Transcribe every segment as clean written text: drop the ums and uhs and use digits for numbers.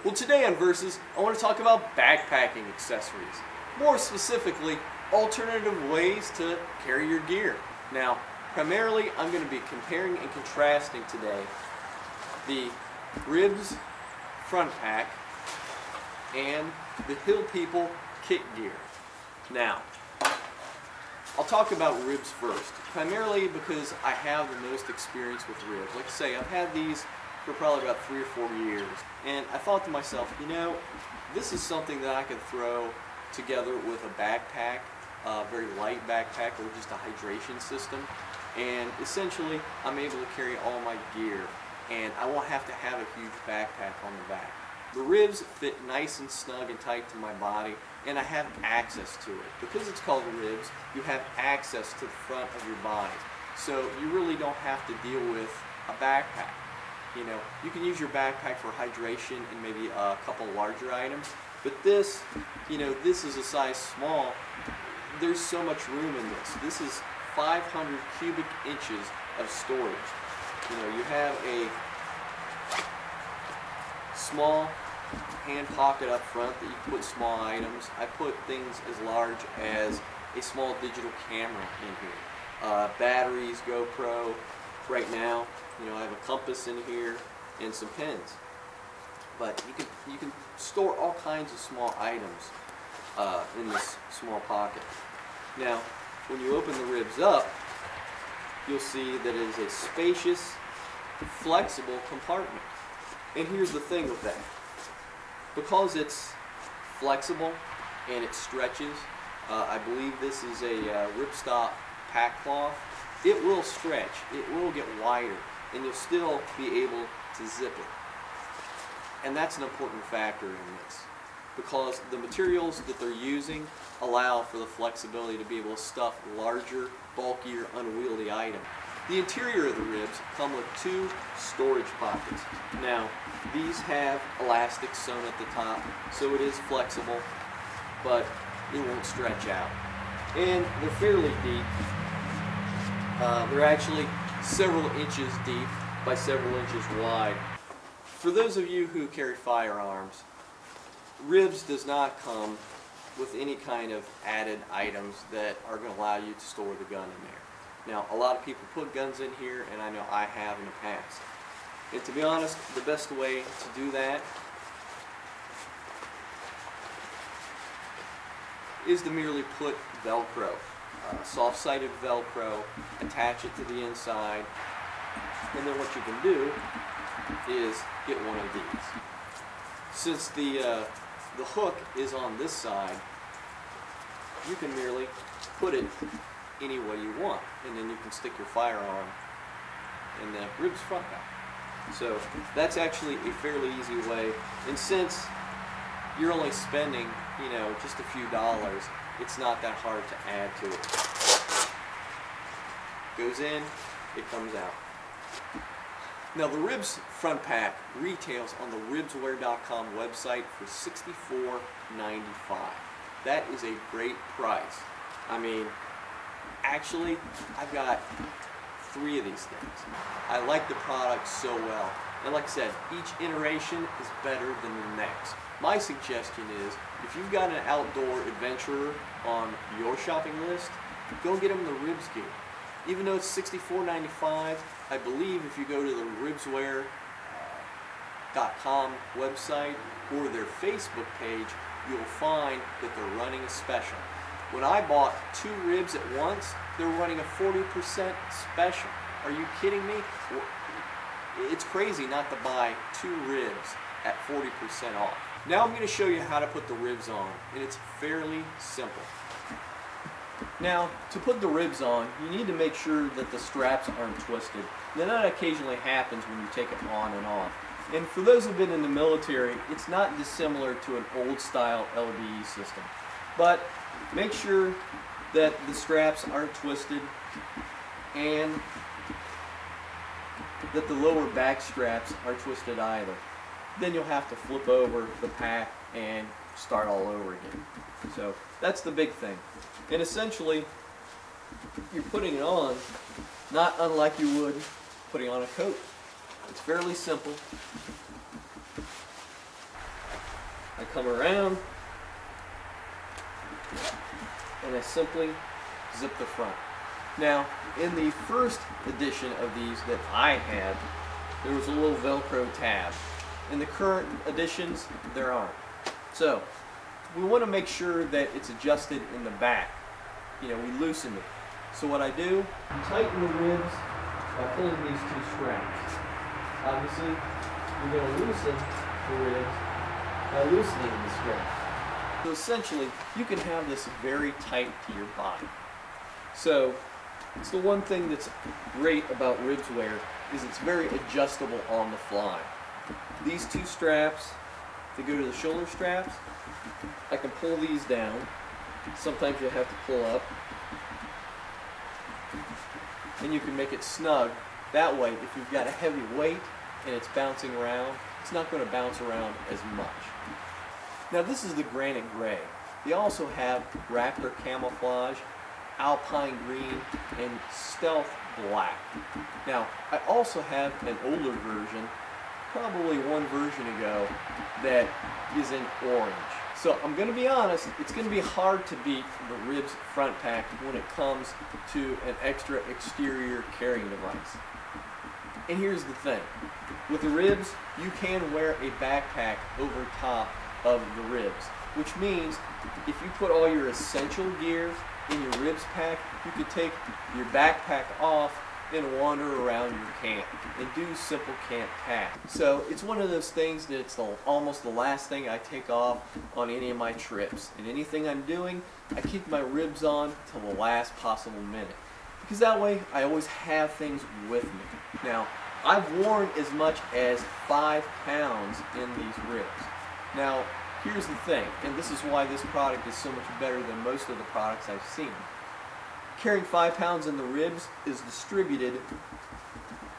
Well, today on Versus, I want to talk about backpacking accessories. More specifically, alternative ways to carry your gear. Now, primarily, I'm going to be comparing and contrasting today the Ribz Front Pack and the Hill People kit gear. Now, I'll talk about Ribz first, primarily because I have the most experience with Ribz. Like I say, I've had these for probably about 3 or 4 years, and I thought to myself, you know, this is something that I could throw together with a backpack, a very light backpack, or just a hydration system, and essentially I'm able to carry all my gear, and I won't have to have a huge backpack on the back. The Ribz fit nice and snug and tight to my body, and I have access to it. Because it's called Ribz, you have access to the front of your body, so you really don't have to deal with a backpack. You know, you can use your backpack for hydration and maybe a couple larger items, but this, you know, this is a size small. There's so much room in this. This is 500 cubic inches of storage. You know, you have a small hand pocket up front that you can put small items. I put things as large as a small digital camera in here. Batteries, GoPro. Right now, you know, I have a compass in here and some pens. But you can store all kinds of small items in this small pocket. Now, when you open the Ribz up, you'll see that it is a spacious, flexible compartment. And here's the thing with that. Because it's flexible and it stretches, I believe this is a ripstop pack cloth. It will stretch, it will get wider, and you'll still be able to zip it. And that's an important factor in this, because the materials that they're using allow for the flexibility to be able to stuff larger, bulkier, unwieldy items. The interior of the Ribz come with 2 storage pockets. Now, these have elastic sewn at the top, so it is flexible, but it won't stretch out. And they're fairly deep. They're actually several inches deep by several inches wide. For those of you who carry firearms, Ribz does not come with any kind of added items that are going to allow you to store the gun in there. Now, a lot of people put guns in here, and I know I have in the past. And to be honest, the best way to do that is to merely put Velcro, soft-sided Velcro, attach it to the inside, and then what you can do is get one of these. Since the hook is on this side, you can merely put it any way you want, and then you can stick your firearm in the Ribz Front Pack. So that's actually a fairly easy way, and since you're only spending, you know, just a few dollars, it's not that hard to add to it. Goes in, it comes out. Now, the Ribz Front Pack retails on the ribzwear.com website for $64.95. That is a great price. I mean, actually, I've got 3 of these things. I like the product so well. And like I said, each iteration is better than the next. My suggestion is, if you've got an outdoor adventurer on your shopping list, go get them the Ribz gear. Even though it's $64.95, I believe if you go to the ribzwear.com website or their Facebook page, you'll find that they're running a special. When I bought 2 Ribz at once, they were running a 40% special. Are you kidding me? It's crazy not to buy 2 Ribz at 40% off. Now I'm going to show you how to put the Ribz on, and it's fairly simple. Now, to put the Ribz on, you need to make sure that the straps aren't twisted. Now, that occasionally happens when you take it on and off. And for those who've been in the military, it's not dissimilar to an old-style LBE system. But make sure that the straps aren't twisted and that the lower back straps aren't twisted either. Then you'll have to flip over the pack and start all over again. So that's the big thing. And essentially, you're putting it on not unlike you would putting on a coat. It's fairly simple. I come around and I simply zip the front. Now, in the first edition of these that I had, there was a little Velcro tab. In the current editions, there aren't. So, we want to make sure that it's adjusted in the back. You know, we loosen it. So what I do, you tighten the ribs by pulling these two straps. Obviously, you're going to loosen the ribs by loosening the strap. So essentially, you can have this very tight to your body. So, it's the one thing that's great about Ribz wear is it's very adjustable on the fly. These two straps, they go to the shoulder straps. I can pull these down. Sometimes you have to pull up. And you can make it snug. That way, if you've got a heavy weight and it's bouncing around, it's not going to bounce around as much. Now this is the granite gray. They also have raptor camouflage, alpine green, and stealth black. Now I also have an older version, probably one version ago, that is in orange. So I'm going to be honest, it's going to be hard to beat the Ribz Front Pack when it comes to an extra exterior carrying device. And here's the thing, with the Ribz, you can wear a backpack over top of the Ribz, which means if you put all your essential gear in your Ribz pack, you could take your backpack off and wander around your camp and do simple camp tasks. So it's one of those things that it's almost the last thing I take off on any of my trips. And anything I'm doing, I keep my Ribz on till the last possible minute. Because that way, I always have things with me. Now, I've worn as much as 5 pounds in these Ribz. Now, here's the thing, and this is why this product is so much better than most of the products I've seen. Carrying 5 pounds in the Ribz is distributed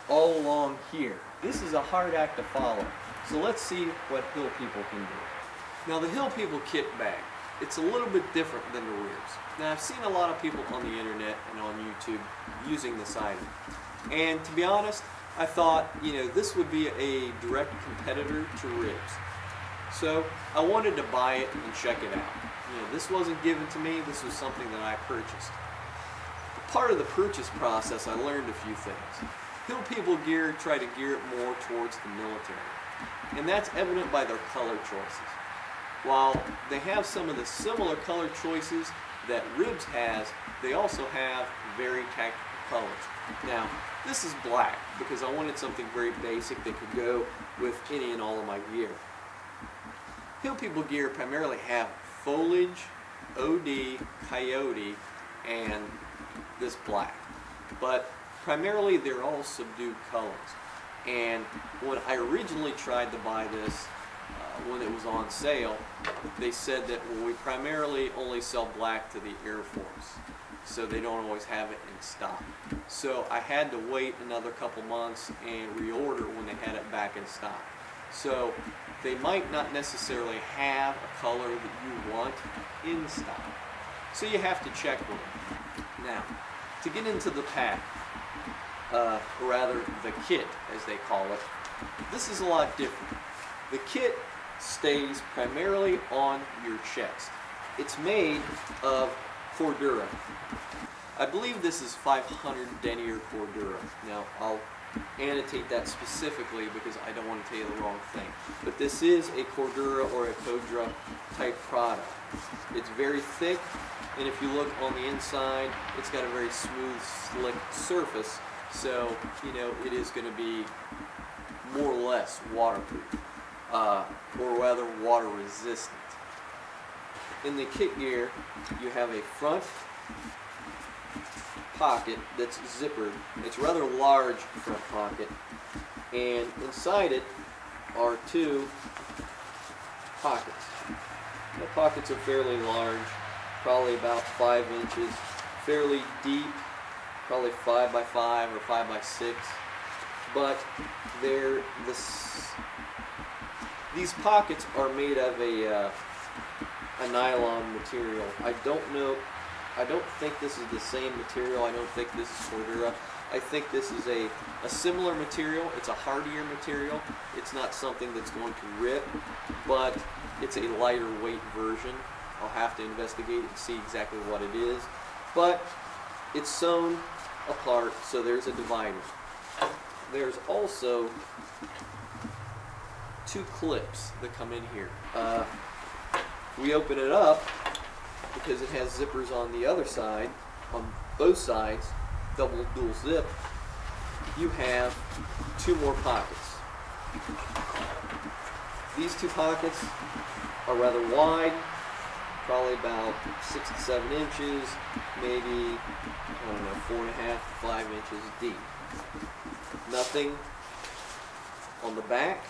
all along here. This is a hard act to follow. So let's see what Hill People can do. Now the Hill People kit bag, it's a little bit different than the Ribz. Now I've seen a lot of people on the internet and on YouTube using this item. And to be honest, I thought, you know, this would be a direct competitor to Ribz. So I wanted to buy it and check it out. You know, this wasn't given to me, this was something that I purchased. Part of the purchase process, I learned a few things. Hill People gear try to gear it more towards the military, and that's evident by their color choices. While they have some of the similar color choices that Ribz has, they also have very tactical colors. Now, this is black because I wanted something very basic that could go with any and all of my gear. Hill People gear primarily have foliage, OD, coyote, and this black, but primarily they're all subdued colors. And when I originally tried to buy this, when it was on sale, they said that, well, we primarily only sell black to the Air Force, so they don't always have it in stock. So I had to wait another couple months and reorder when they had it back in stock. So they might not necessarily have a color that you want in stock, so you have to check with them. Now, to get into the pack, or rather the kit as they call it, this is a lot different. The kit stays primarily on your chest. It's made of Cordura. I believe this is 500 denier Cordura. Now, I'll annotate that specifically because I don't want to tell you the wrong thing. But this is a Cordura or a Codra type product. It's very thick, and if you look on the inside, it's got a very smooth, slick surface, so, you know, it is going to be more or less waterproof, or rather water resistant. In the kit gear, you have a front pocket that's zippered. It's a rather large front pocket, and inside it are 2 pockets. The pockets are fairly large, probably about 5 inches, fairly deep, probably 5 by 5 or 5 by 6, but these pockets are made of a nylon material. I don't think this is the same material. I don't think this is Cordura. I think this is a similar material. It's a hardier material. It's not something that's going to rip, but it's a lighter weight version. I'll have to investigate and see exactly what it is. But it's sewn apart, so there's a divider. There's also 2 clips that come in here. We open it up because it has zippers on the other side, on both sides, double dual zip. You have 2 more pockets. These 2 pockets are rather wide, probably about 6 to 7 inches, maybe, I don't know, 4.5 to 5 inches deep. Nothing on the back,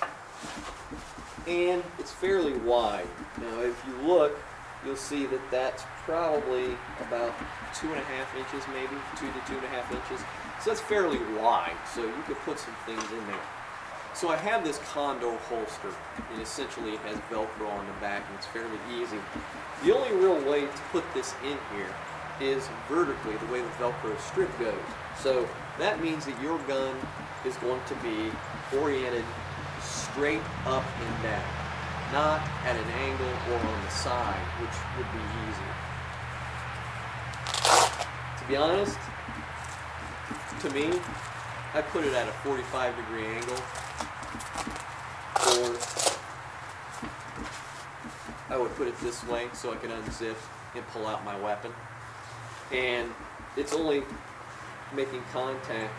and it's fairly wide. Now if you look, you'll see that that's probably about 2.5 inches, maybe 2 to 2.5 inches. So that's fairly wide, so you could put some things in there. So I have this condor holster, and essentially it has Velcro on the back, and it's fairly easy. The only real way to put this in here is vertically, the way the Velcro strip goes. So that means that your gun is going to be oriented straight up and down, not at an angle or on the side, which would be easy. To be honest, to me, I put it at a 45-degree angle, or I would put it this way so I can unzip and pull out my weapon. And it's only making contact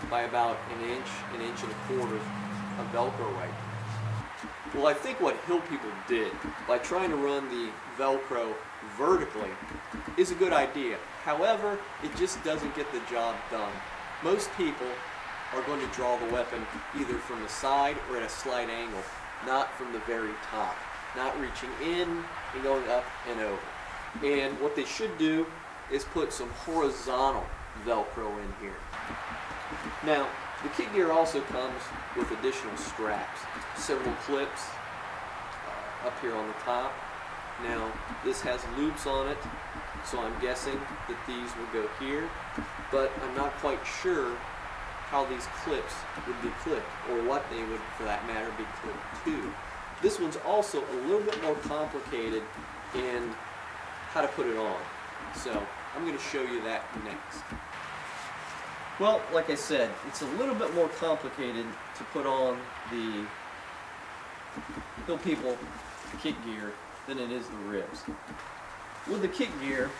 by about an inch and a quarter of Velcro right now. Well, I think what Hill people did by trying to run the Velcro vertically is a good idea. However, it just doesn't get the job done. Most people are going to draw the weapon either from the side or at a slight angle, not from the very top, not reaching in and going up and over. And what they should do is put some horizontal Velcro in here. Now, the kit gear also comes with additional straps, several clips up here on the top. Now, this has loops on it, so I'm guessing that these will go here, but I'm not quite sure how these clips would be clipped, or what they would, for that matter, be clipped to. This one's also a little bit more complicated in how to put it on, so I'm going to show you that next. Well, like I said, it's a little bit more complicated to put on the Hill People kit gear than it is the Ribz. With the kit gear,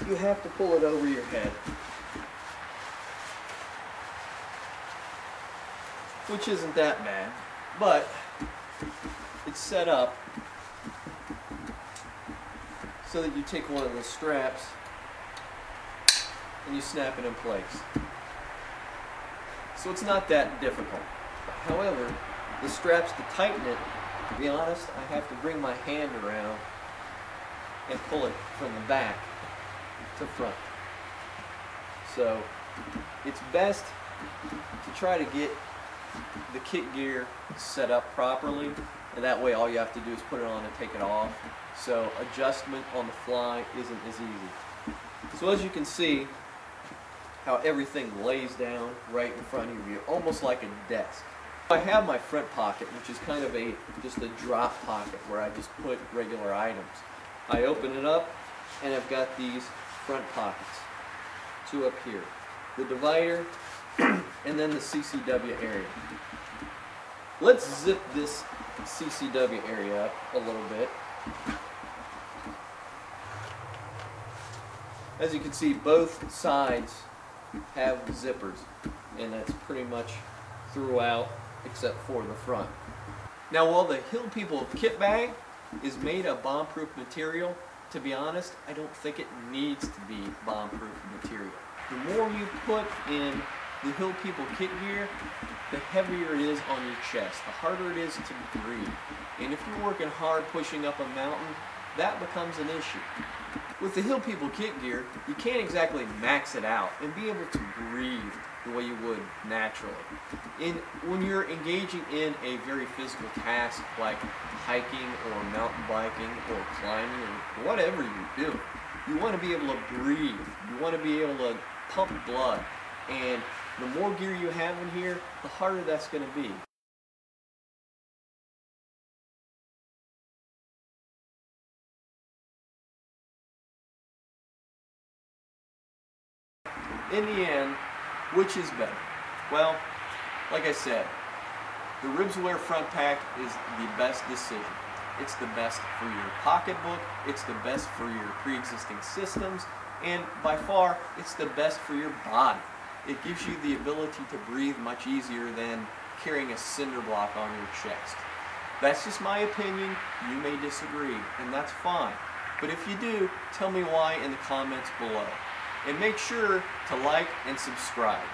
you have to pull it over your head, which isn't that bad, but it's set up so that you take one of the straps and you snap it in place. So it's not that difficult. However, the straps to tighten it, to be honest, I have to bring my hand around and pull it from the back to front. So it's best to try to get the kit gear set up properly, and that way all you have to do is put it on and take it off. So adjustment on the fly isn't as easy. So as you can see, how everything lays down right in front of you, almost like a desk. I have my front pocket, which is kind of just a drop pocket where I just put regular items. I open it up, and I've got these front pockets, 2 up here, the divider, and then the CCW area. Let's zip this CCW area up a little bit. As you can see, both sides have zippers, and that's pretty much throughout except for the front. Now, while the Hill People kit bag is made of bomb-proof material, to be honest, I don't think it needs to be bomb-proof material. The more you put in the Hill People kit gear, the heavier it is on your chest, the harder it is to breathe. And if you're working hard pushing up a mountain, that becomes an issue. With the Hill People kit gear, you can't exactly max it out and be able to breathe the way you would naturally. When you're engaging in a very physical task like hiking or mountain biking or climbing or whatever you do, you want to be able to breathe. You want to be able to pump blood. And the more gear you have in here, the harder that's going to be. In the end, which is better? Well, like I said, the Ribz Front Pack is the best decision. It's the best for your pocketbook, it's the best for your pre-existing systems, and by far, it's the best for your body. It gives you the ability to breathe much easier than carrying a cinder block on your chest. That's just my opinion. You may disagree, and that's fine. But if you do, tell me why in the comments below. And make sure to like and subscribe.